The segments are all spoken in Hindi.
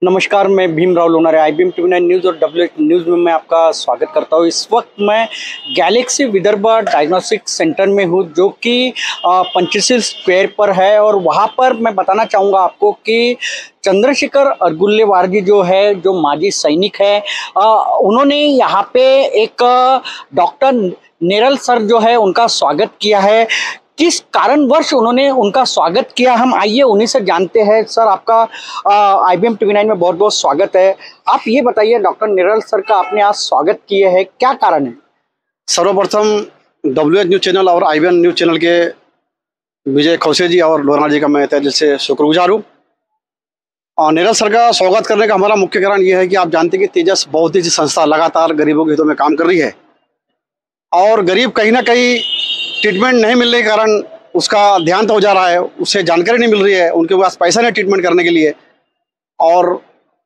नमस्कार, मैं Bhimrao Lonare IBM TV9 news और WH न्यूज़ में मैं आपका स्वागत करता हूँ। इस वक्त मैं गैलेक्सी विदर्भ डायग्नोस्टिक सेंटर में हूँ, जो कि पंचशील स्क्वायर पर है। और वहाँ पर मैं बताना चाहूँगा आपको कि चंद्रशेखर अरगुल्लेवार जी जो है, जो माजी सैनिक है, उन्होंने यहाँ पे एक डॉक्टर नेरल सर जो है उनका स्वागत किया है। किस कारणवश उन्होंने उनका स्वागत किया, हम आइए उन्हीं से जानते हैं। सर, आपका IBM TV9 में बहुत बहुत स्वागत है। आप ये बताइए, डॉक्टर नेरल सर का आपने आज स्वागत किए है, क्या कारण है? सर्वप्रथम WH न्यूज़ चैनल और IBM न्यूज़ चैनल के विजय खौसे जी और लोनार जी का मैं तहे दिल से शुक्रगुजार हूँ। और नेरल सर का स्वागत करने का हमारा मुख्य कारण ये है कि आप जानते हैं कि तेजस बहुत ही संस्था लगातार गरीबों के हितों में काम कर रही है, और गरीब कहीं ना कहीं ट्रीटमेंट नहीं मिलने के कारण उसका ध्यान तो हो जा रहा है, उससे जानकारी नहीं मिल रही है, उनके पास पैसा नहीं ट्रीटमेंट करने के लिए। और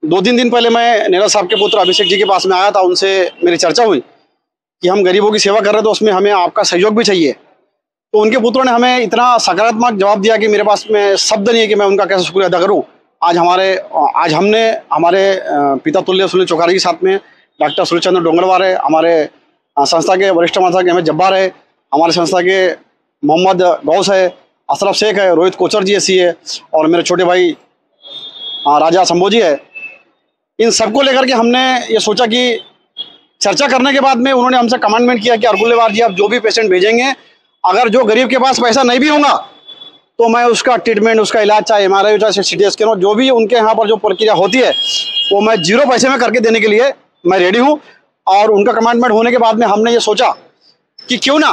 2-3 दिन पहले मैं नेरल साहब के पुत्र अभिषेक जी के पास में आया था, उनसे मेरी चर्चा हुई कि हम गरीबों की सेवा कर रहे हैं, तो उसमें हमें आपका सहयोग भी चाहिए। तो उनके पुत्रों ने हमें इतना सकारात्मक जवाब दिया कि मेरे पास में शब्द नहीं है कि मैं उनका कैसे शुक्रिया अदा करूँ। आज हमने हमारे पिता तुल्य सुनील चौखारी के साथ में डॉक्टर सूर्यचंद्र डोंगरवार है, हमारे संस्था के वरिष्ठ महासचिव अहमद जब्बार है, हमारे संस्था के मोहम्मद गौस है, अशरफ शेख है, रोहित कोचर जी ऐसी है, और मेरे छोटे भाई राजा संभोजी है। इन सबको लेकर के हमने ये सोचा कि चर्चा करने के बाद में उन्होंने हमसे कमांडमेंट किया कि अरगुल्लेवार जी, आप जो भी पेशेंट भेजेंगे, अगर जो गरीब के पास पैसा नहीं भी होगा तो मैं उसका ट्रीटमेंट, उसका इलाज, चाहे MRI हो, चाहे CT स्कैन हो, जो भी उनके यहाँ पर जो प्रक्रिया होती है वो मैं 0 पैसे में करके देने के लिए मैं रेडी हूँ। और उनका कमांडमेंट होने के बाद में हमने ये सोचा कि क्यों ना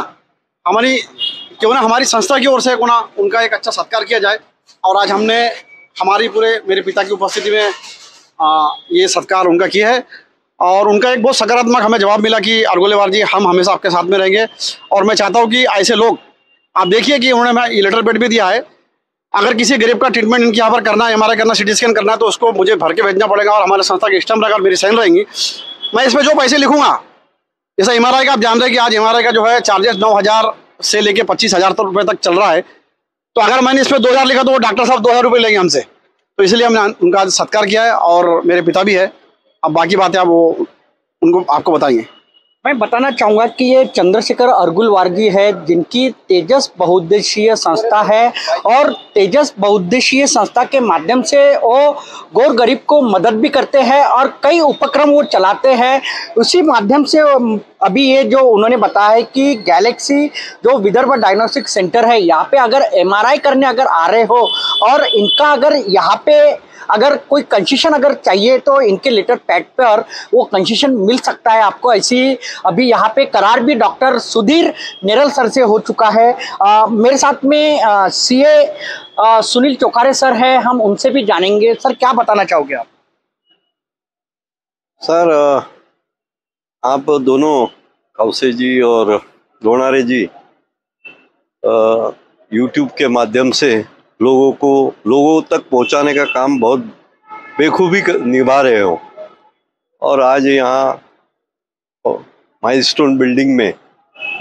हमारी संस्था की ओर से उनका एक अच्छा सत्कार किया जाए। और आज हमने मेरे पिता की उपस्थिति में ये सत्कार उनका किया है, और उनका एक बहुत सकारात्मक हमें जवाब मिला कि अरगुल्लेवार जी, हम हमेशा आपके साथ में रहेंगे। और मैं चाहता हूँ कि ऐसे लोग, आप देखिए कि उन्होंने मैं लेटर पैड भी दिया है, अगर किसी गरीब का ट्रीटमेंट इनके यहाँ पर करना है, MRI करना, CT स्कैन करना है, तो उसको मुझे भर के भेजना पड़ेगा, और हमारे संस्था की स्टैम्प रहेगा, मेरी साइन रहेंगी। मैं इसमें जो पैसे लिखूंगा, जैसे MRI का आप जान रहे हैं कि आज MRI का जो है चार्जेस 9,000 से लेके 25,000 रुपये तक चल रहा है। तो अगर मैंने इस पर 2,000 लिखा तो वो डॉक्टर साहब 2,000 रुपये लेंगे हमसे। तो इसलिए हमने उनका आज सत्कार किया है, और मेरे पिता भी है। अब बाकी बातें आप उनको आपको बताइए। मैं बताना चाहूँगा कि ये चंद्रशेखर अरगुल्लेवार जी है, जिनकी तेजस बहुउद्देशीय संस्था है, और तेजस बहुउद्देशीय संस्था के माध्यम से वो गौर गरीब को मदद भी करते हैं और कई उपक्रम वो चलाते हैं। उसी माध्यम से अभी ये जो उन्होंने बताया है कि गैलेक्सी जो विदर्भ डायग्नोस्टिक सेंटर है, यहाँ पे अगर MRI करने अगर आ रहे हो और इनका अगर यहाँ पे अगर कोई कंसेशन अगर चाहिए तो इनके लेटर पैड पर वो कंसेशन मिल सकता है आपको। ऐसी अभी यहाँ पे करार भी डॉक्टर सुधीर नेरल सर से हो चुका है। मेरे साथ में CA सुनील चौखारे सर है, हम उनसे भी जानेंगे। सर, क्या बताना चाहोगे आप? सर, आप दोनों खौसे जी और लोनारे जी YouTube के माध्यम से लोगों तक पहुंचाने का काम बहुत बेखूबी निभा रहे हो, और आज यहाँ माइलस्टोन बिल्डिंग में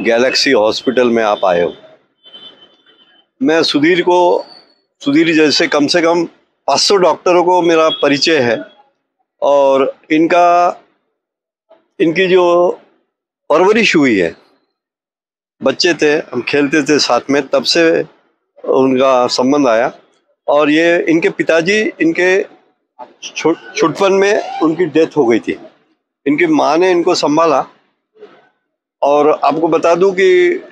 गैलेक्सी हॉस्पिटल में आप आए हो। मैं सुधीर जैसे कम से कम 500 डॉक्टरों को मेरा परिचय है, और इनकी जो परवरिश हुई है, बच्चे थे, हम खेलते थे साथ में, तब से उनका संबंध आया। और ये इनके पिताजी, इनके छुटपन में उनकी डेथ हो गई थी, इनकी माँ ने इनको संभाला। और आपको बता दूं कि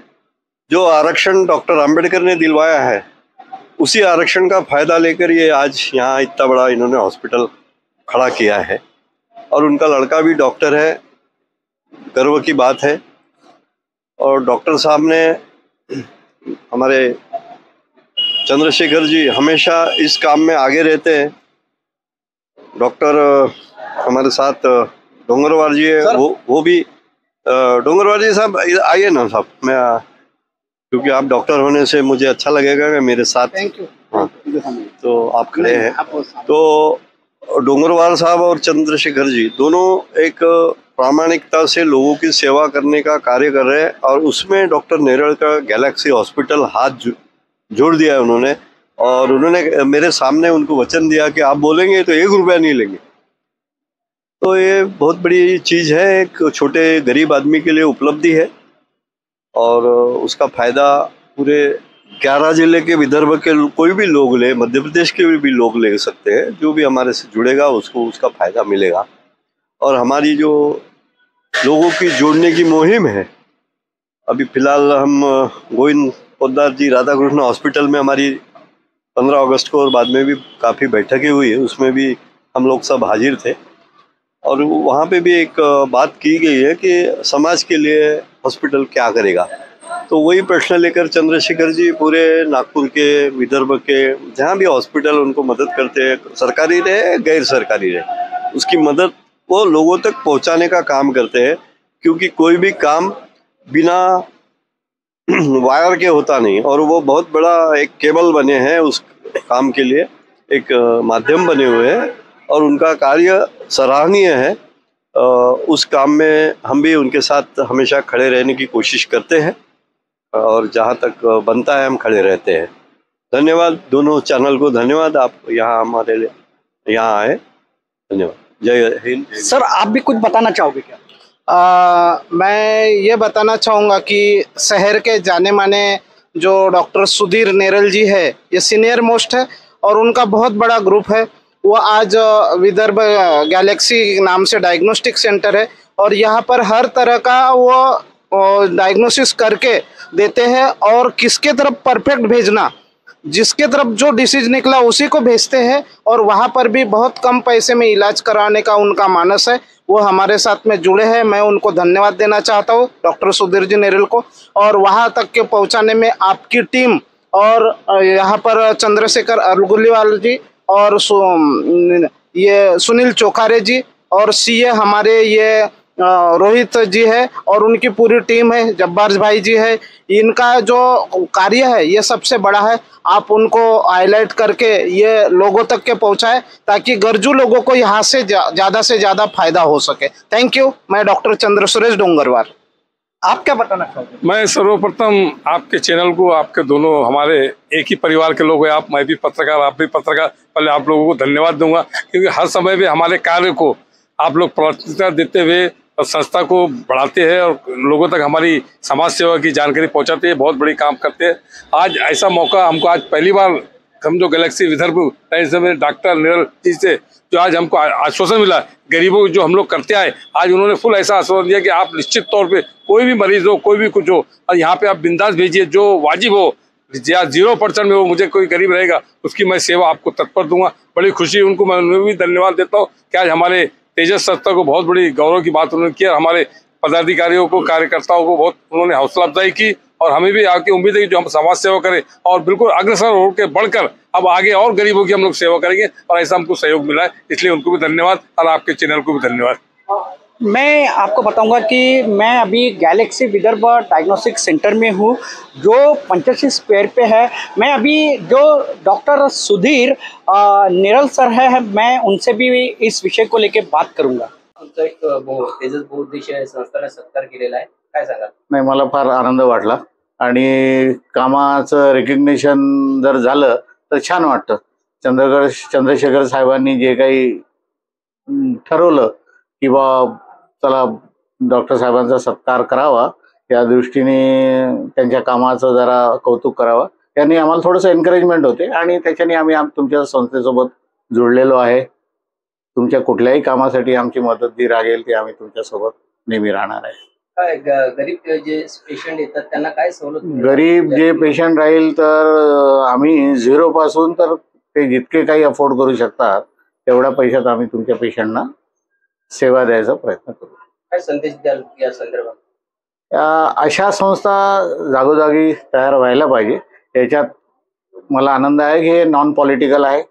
जो आरक्षण डॉक्टर अंबेडकर ने दिलवाया है, उसी आरक्षण का फायदा लेकर ये आज यहाँ इतना बड़ा इन्होंने हॉस्पिटल खड़ा किया है, और उनका लड़का भी डॉक्टर है, गर्व की बात है। और डॉक्टर साहब ने, हमारे चंद्रशेखर जी हमेशा इस काम में आगे रहते हैं। डॉक्टर हमारे साथ डोंगरवार जी है, वो भी डोंगरवार जी साहब आइए ना साहब, मैं क्योंकि आप डॉक्टर होने से मुझे अच्छा लगेगा कि मेरे साथ। Thank you. हाँ, तो आप खड़े हैं। तो डोंगरवार साहब और चंद्रशेखर जी दोनों एक प्रामाणिकता से लोगों की सेवा करने का कार्य कर रहे हैं, और उसमें डॉक्टर नेरल का गैलेक्सी हॉस्पिटल हाथ जोड़ दिया है उन्होंने। और उन्होंने मेरे सामने उनको वचन दिया कि आप बोलेंगे तो 1 रुपया नहीं लेंगे। तो ये बहुत बड़ी चीज़ है, एक छोटे गरीब आदमी के लिए उपलब्धि है और उसका फ़ायदा पूरे 11 जिले के विदर्भ के कोई भी लोग ले, मध्य प्रदेश के भी लोग ले सकते हैं। जो भी हमारे से जुड़ेगा उसको उसका फ़ायदा मिलेगा। और हमारी जो लोगों की जोड़ने की मुहिम है, अभी फ़िलहाल हम गोविंद पोद्दार जी राधाकृष्ण हॉस्पिटल में हमारी 15 अगस्त को और बाद में भी काफ़ी बैठकें हुई है, उसमें भी हम लोग सब हाजिर थे। और वहाँ पे भी एक बात की गई है कि समाज के लिए हॉस्पिटल क्या करेगा। तो वही प्रश्न लेकर चंद्रशेखर जी पूरे नागपुर के, विदर्भ के जहाँ भी हॉस्पिटल उनको मदद करते हैं, सरकारी रहे गैर सरकारी रहे, उसकी मदद वो लोगों तक पहुँचाने का काम करते हैं। क्योंकि कोई भी काम बिना वायर के होता नहीं, और वो बहुत बड़ा एक केबल बने हैं उस काम के लिए, एक माध्यम बने हुए हैं और उनका कार्य सराहनीय है। उस काम में हम भी उनके साथ हमेशा खड़े रहने की कोशिश करते हैं और जहाँ तक बनता है हम खड़े रहते हैं। धन्यवाद दोनों चैनल को, धन्यवाद आप यहाँ हमारे लिए यहाँ आए, धन्यवाद। जय हिंद। सर आप भी कुछ बताना चाहोगे क्या? मैं ये बताना चाहूँगा कि शहर के जाने माने जो डॉक्टर सुधीर नेरल जी है, ये सीनियर मोस्ट है और उनका बहुत बड़ा ग्रुप है। वो आज विदर्भ गैलेक्सी नाम से डायग्नोस्टिक सेंटर है और यहाँ पर हर तरह का वो डायग्नोसिस करके देते हैं और किसके तरफ परफेक्ट भेजना, जिसके तरफ जो डिसीज निकला उसी को भेजते हैं और वहाँ पर भी बहुत कम पैसे में इलाज कराने का उनका मानस है। वो हमारे साथ में जुड़े हैं, मैं उनको धन्यवाद देना चाहता हूँ डॉक्टर सुधीर जी नेरल को। और वहाँ तक के पहुँचाने में आपकी टीम और यहाँ पर चंद्रशेखर अरगुलीवाल जी और ये सुनील चोखारे जी और सीए हमारे ये रोहित जी है और उनकी पूरी टीम है, जब्बार भाई जी है, इनका जो कार्य है ये सबसे बड़ा है। आप उनको हाईलाइट करके ये लोगों तक के पहुंचाए ताकि गर्जू लोगों को यहाँ से ज़्यादा फायदा हो सके। Thank you. मैं डॉक्टर चंद्र सुरेश डोंगरवार। आप क्या बताना चाहोगे? मैं सर्वप्रथम आपके चैनल को, आपके दोनों हमारे एक ही परिवार के लोग हैं आप, मैं भी पत्रकार आप भी पत्रकार, पहले आप लोगों को धन्यवाद दूंगा क्योंकि हर समय भी हमारे कार्य को आप लोग प्राथमिकता देते हुए और संस्था को बढ़ाते हैं और लोगों तक हमारी समाज सेवा की जानकारी पहुंचाते हैं, बहुत बड़ी काम करते हैं। आज ऐसा मौका हमको आज पहली बार समझो गैलेक्सी विदर्भ डॉक्टर नेरल जी से जो आज हमको आश्वासन मिला, गरीबों को जो हम लोग करते आए, आज उन्होंने फुल ऐसा आश्वासन दिया कि आप निश्चित तौर पे कोई भी मरीज हो, कोई भी कुछ हो, और यहाँ पे आप बिंदास भेजिए, जो वाजिब हो, 0% में वो मुझे कोई गरीब रहेगा उसकी मैं सेवा आपको तत्पर दूंगा। बड़ी खुशी, उनको मैं भी धन्यवाद देता हूँ कि आज हमारे तेजस संस्था को बहुत बड़ी गौरव की बात उन्होंने की और हमारे पदाधिकारियों को, कार्यकर्ताओं को बहुत उन्होंने हौसला अफजाई की और हमें भी आपकी उम्मीद है कि जो हम समाज सेवा करें और बिल्कुल अग्रसर होकर बढ़कर अब आगे और गरीबों की हम लोग सेवा करेंगे और ऐसा हमको सहयोग मिला है, इसलिए उनको भी धन्यवाद और आपके चैनल को भी धन्यवाद। मैं आपको बताऊंगा कि मैं अभी गैलेक्सी विदर्भ डायग्नोस्टिक सेंटर में हूं जो पंचायत स्क्वायर पे है। मैं अभी जो डॉक्टर सुधीर नेरल सर है, मैं उनसे भी इस विषय को लेकर बात करूंगा। आमचा एक तेजस बहुउद्देशीय संस्थेने सत्कार केलेला आहे, काय सांगाल? नाही, मला फार आनंद वाटला आणि कामाचं रिकग्निशन जर झालं तर छान वाटतं। चंद्रशेखर साहेबांनी जे काही ठरवलं की बा चला डॉक्टर साहेबांचा सत्कार करावा, या दृष्टीने त्यांच्या कामाचं जरा कौतुक करावं, यांनी आम्हाला थोडंसं एनकरेजमेंट होते आणि त्याच्याने आम्ही तुमच्या संस्थेसोबत जोडलेलो आहे। तुमच्या कुठल्याही कामासाठी आमची मदत जी लागेल ती आम्ही तुमच्यासोबत नेहमी राहणार आहे। काय गरीब जे पेशंट येतात त्यांना काय सवलत? गरीब जे पेशंट राहील तर आम्ही 0 पासून तर ते जितके काही अफोर्ड करू शकतात तेवढ्या पैशात आम्ही तुमच्या पेशंटना सेवा द्यायचा प्रयत्न करू। काय संदेश द्याल या संदर्भात? अशा संस्था जागोजागी तयार व्हायला पाहिजे। याच्यात मला आनंद आहे की हे नॉन पॉलिटिकल आहे,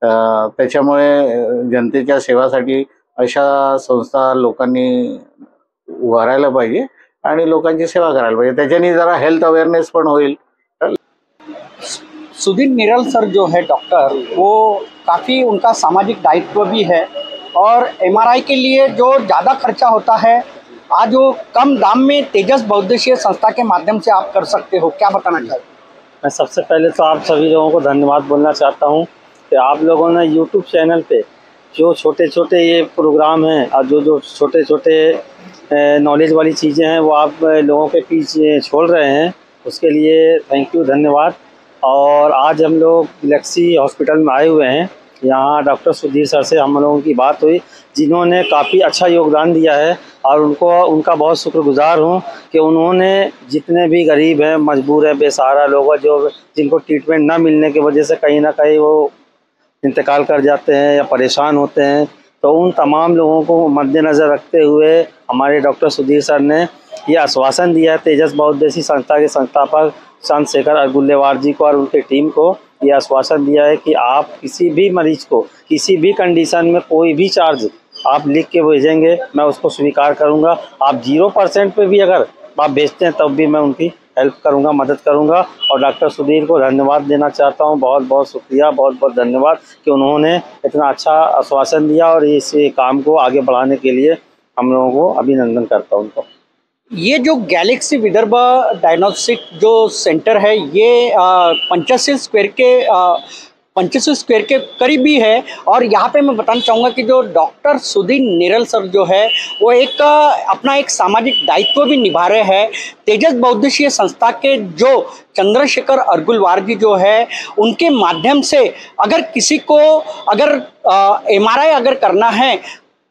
त्याच्यामुळे जनतेच्या सेवासाठी अशा संस्था लोकांनी उभारायला पाहिजे आणि लोकांची सेवा करायला पाहिजे, त्याच्याने जरा हेल्थ अवेयरनेस पण होईल। सुधीर नेरल सर जो है डॉक्टर, वो काफ़ी उनका सामाजिक दायित्व भी है और एमआरआई के लिए जो ज़्यादा खर्चा होता है आज वो कम दाम में तेजस बहुउद्देशीय संस्था के माध्यम से आप कर सकते हो। क्या बताना चाहिए? मैं सबसे पहले तो आप सभी लोगों को धन्यवाद बोलना चाहता हूं कि आप लोगों ने यूट्यूब चैनल पे जो छोटे छोटे ये प्रोग्राम हैं और जो छोटे छोटे नॉलेज वाली चीज़ें हैं वो आप लोगों के पीछे छोड़ रहे हैं, उसके लिए थैंक यू, धन्यवाद। और आज हम लोग गैलेक्सी हॉस्पिटल में आए हुए हैं। यहाँ डॉक्टर सुधीर सर से हम लोगों की बात हुई, जिन्होंने काफ़ी अच्छा योगदान दिया है और उनका बहुत शुक्रगुजार हूँ कि उन्होंने जितने भी गरीब हैं, मजबूर है, बेसहारा लोग हैं, जो जिनको ट्रीटमेंट ना मिलने की वजह से कहीं ना कहीं वो इंतकाल कर जाते हैं या परेशान होते हैं, तो उन तमाम लोगों को मद्देनज़र रखते हुए हमारे डॉक्टर सुधीर सर ने ये आश्वासन दिया है तेजस बहुउद्देशीय संस्था के संस्थापक चंद्रशेखर अरगुल्लेवार जी को और उनकी टीम को ये आश्वासन दिया है कि आप किसी भी मरीज को किसी भी कंडीशन में कोई भी चार्ज आप लिख के भेजेंगे, मैं उसको स्वीकार करूंगा। आप 0% पे भी अगर आप भेजते हैं तब भी मैं उनकी हेल्प करूंगा, मदद करूंगा। और डॉक्टर सुधीर को धन्यवाद देना चाहता हूं, बहुत बहुत शुक्रिया, बहुत बहुत धन्यवाद कि उन्होंने इतना अच्छा आश्वासन दिया और इस काम को आगे बढ़ाने के लिए हम लोगों को अभिनंदन करता हूं उनको। ये जो गैलेक्सी विदर्भ डायग्नोस्टिक जो सेंटर है ये 85 स्क्वायर के करीब ही है। और यहाँ पे मैं बताना चाहूँगा कि जो डॉक्टर सुधीर नेरल सर जो है वो अपना एक सामाजिक दायित्व भी निभा रहे हैं। तेजस बहुउद्देशीय संस्था के जो चंद्रशेखर अरगुल्लेवार जी जो है उनके माध्यम से अगर किसी को अगर MRI अगर करना है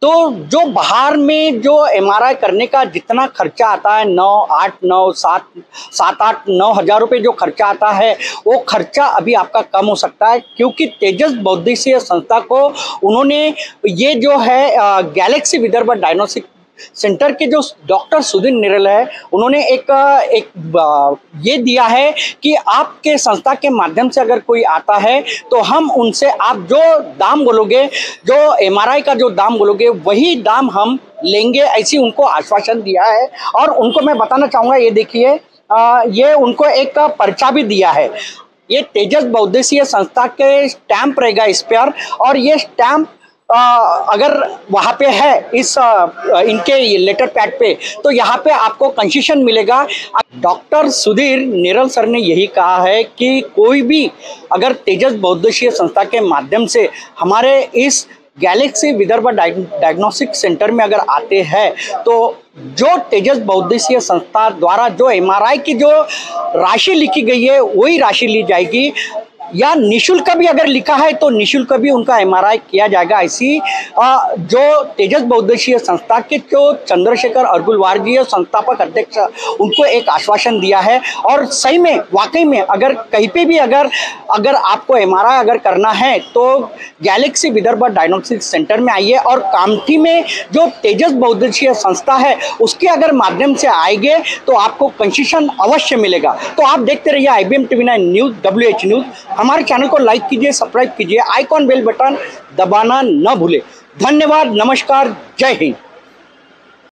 तो जो बाहर में जो MRI करने का जितना खर्चा आता है 7-8-9 हज़ार रुपये जो खर्चा आता है वो खर्चा अभी आपका कम हो सकता है, क्योंकि तेजस बहुउद्देशीय संस्था को उन्होंने ये जो है गैलेक्सी विदर्भ डायग्नोस्टिक सेंटर के जो डॉक्टर सुधीर नेरल है उन्होंने ये दिया है कि आपके संस्था के माध्यम से अगर कोई आता है तो हम उनसे आप जो दाम बोलोगे, जो MRI का जो दाम बोलोगे वही दाम हम लेंगे, ऐसी उनको आश्वासन दिया है। और उनको मैं बताना चाहूँगा, ये देखिए ये उनको एक पर्चा भी दिया है। ये तेजस बहुउद्देशीय संस्था के स्टैंप रहेगा इस पर, और ये स्टैंप अगर वहाँ पे है इस इनके लेटर पैड पे तो यहाँ पे आपको कंसेशन मिलेगा। डॉक्टर सुधीर नेरल सर ने यही कहा है कि कोई भी अगर तेजस बहुउद्देशीय संस्था के माध्यम से हमारे इस गैलेक्सी विदर्भ डायग्नोस्टिक सेंटर में अगर आते हैं तो जो तेजस बहुउद्देशीय संस्था द्वारा जो MRI की जो राशि लिखी गई है वही राशि ली जाएगी, या निःशुल्क भी अगर लिखा है तो निःशुल्क भी उनका MRI किया जाएगा। ऐसी जो तेजस बहुउद्देशीय संस्था के जो चंद्रशेखर अरगुल्लेवार जी संस्थापक अध्यक्ष उनको एक आश्वासन दिया है। और सही में वाकई में अगर कहीं पे भी अगर आपको MRI अगर करना है तो गैलेक्सी विदर्भ डायग्नोस्टिक सेंटर में आइए, और कामठी में जो तेजस बहुउद्देशीय संस्था है उसके अगर माध्यम से आएंगे तो आपको कंसेशन अवश्य मिलेगा। तो आप देखते रहिए IBM TV9 news, WH news. हमारे चैनल को लाइक कीजिए, सब्सक्राइब कीजिए, आइकॉन बेल बटन दबाना न भूले। धन्यवाद, नमस्कार, जय हिंद।